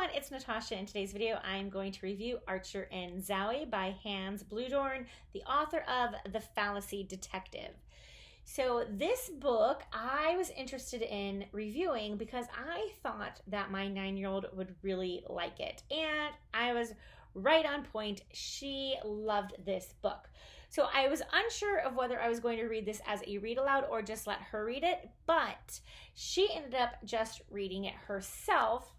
everyone, it's Natasha. In today's video, I'm going to review Archer and Zowie by Hans Bluedorn, the author of The Fallacy Detective. So this book I was interested in reviewing because I thought that my 9-year-old would really like it. And I was right on point. She loved this book. So I was unsure of whether I was going to read this as a read aloud or just let her read it, but she ended up just reading it herself.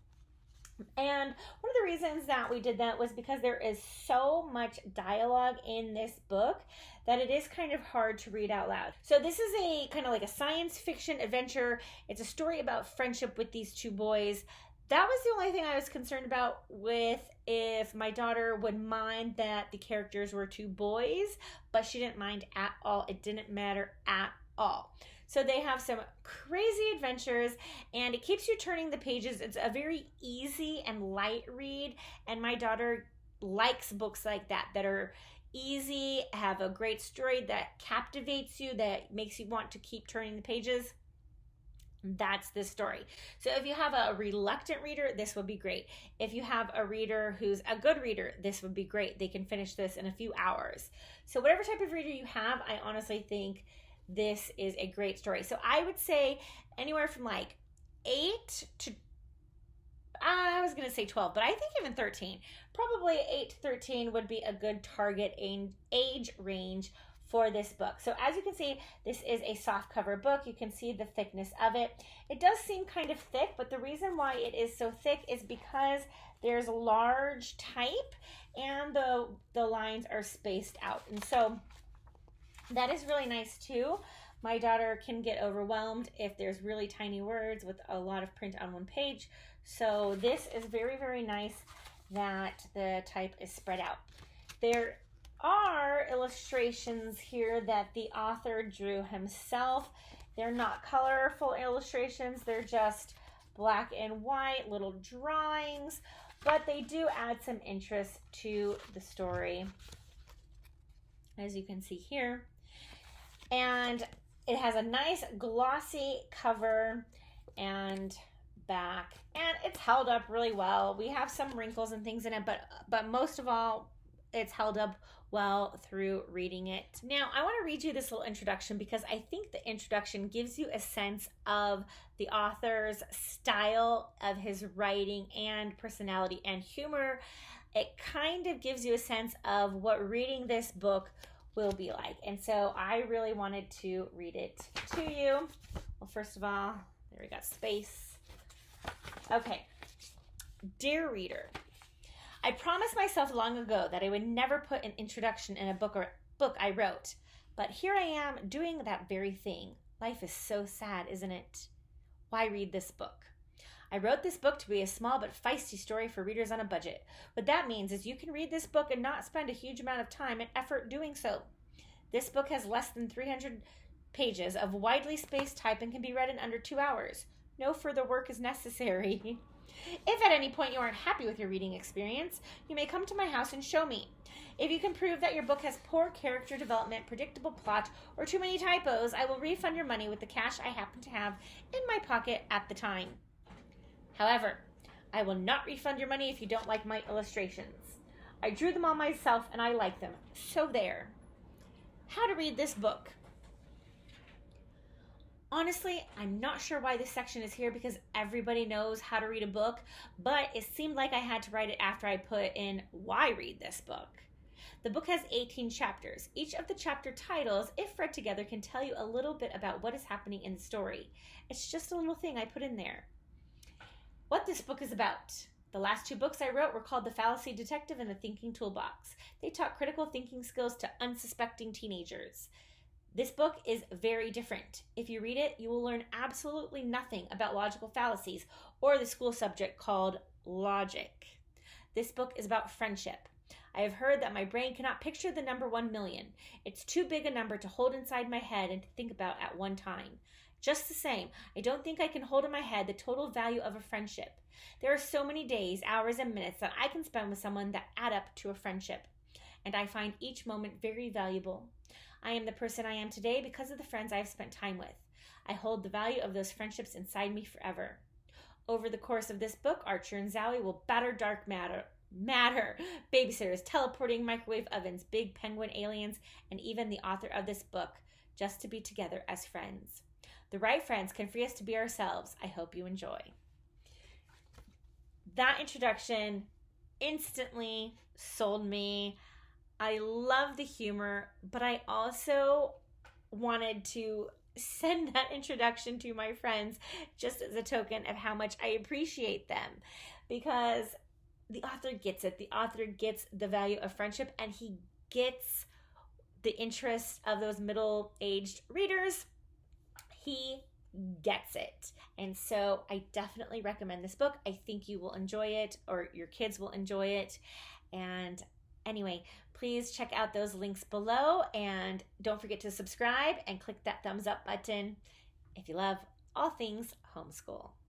And one of the reasons that we did that was because there is so much dialogue in this book that it is kind of hard to read out loud. So this is a kind of like a science fiction adventure. It's a story about friendship with these two boys. That was the only thing I was concerned about with if my daughter would mind that the characters were two boys, but she didn't mind at all. It didn't matter at all. So they have some crazy adventures and it keeps you turning the pages. It's a very easy and light read, and my daughter likes books like that are easy, have a great story that captivates you, that makes you want to keep turning the pages. That's this story. So if you have a reluctant reader, this would be great. If you have a reader who's a good reader, this would be great. They can finish this in a few hours. So whatever type of reader you have, I honestly think this is a great story. So I would say anywhere from like 8 to, I was going to say 12, but I think even 13. Probably 8 to 13 would be a good target age range for this book. So as you can see, this is a soft cover book. You can see the thickness of it. It does seem kind of thick, but the reason why it is so thick is because there's large type and the lines are spaced out. And so that is really nice too. My daughter can get overwhelmed if there's really tiny words with a lot of print on one page. So this is very, very nice that the type is spread out. There are illustrations here that the author drew himself. They're not colorful illustrations. They're just black and white little drawings, but they do add some interest to the story, as you can see here. And it has a nice glossy cover and back, and it's held up really well. We have some wrinkles and things in it, but most of all, it's held up well through reading it. Now, I want to read you this little introduction because I think the introduction gives you a sense of the author's style of his writing and personality and humor. It kind of gives you a sense of what reading this book will be like. And so I really wanted to read it to you. Well, first of all, there we got space. Okay. Dear reader, I promised myself long ago that I would never put an introduction in a book I wrote, but here I am doing that very thing. Life is so sad, isn't it? Why read this book? I wrote this book to be a small but feisty story for readers on a budget. What that means is you can read this book and not spend a huge amount of time and effort doing so. This book has less than 300 pages of widely spaced type and can be read in under 2 hours. No further work is necessary. If at any point you aren't happy with your reading experience, you may come to my house and show me. If you can prove that your book has poor character development, predictable plot, or too many typos, I will refund your money with the cash I happen to have in my pocket at the time. However, I will not refund your money if you don't like my illustrations. I drew them all myself and I like them. So there. How to read this book. Honestly, I'm not sure why this section is here because everybody knows how to read a book, but it seemed like I had to write it after I put in why read this book. The book has 18 chapters. Each of the chapter titles, if read together, can tell you a little bit about what is happening in the story. It's just a little thing I put in there. What this book is about. The last 2 books I wrote were called The Fallacy Detective and The Thinking Toolbox. They taught critical thinking skills to unsuspecting teenagers. This book is very different. If you read it, you will learn absolutely nothing about logical fallacies or the school subject called logic. This book is about friendship. I have heard that my brain cannot picture the number 1 million. It's too big a number to hold inside my head and to think about at one time. Just the same, I don't think I can hold in my head the total value of a friendship. There are so many days, hours, and minutes that I can spend with someone that add up to a friendship, and I find each moment very valuable. I am the person I am today because of the friends I have spent time with. I hold the value of those friendships inside me forever. Over the course of this book, Archer and Zowie will batter dark matter, babysitters, teleporting microwave ovens, big penguin aliens, and even the author of this book, just to be together as friends. The right friends can free us to be ourselves. I hope you enjoy. That introduction instantly sold me. I love the humor, but I also wanted to send that introduction to my friends just as a token of how much I appreciate them, because the author gets it. The author gets the value of friendship, and he gets the interest of those middle-aged readers. He gets it. And so I definitely recommend this book. I think you will enjoy it, or your kids will enjoy it. And anyway, please check out those links below, and don't forget to subscribe and click that thumbs up button if you love all things homeschool.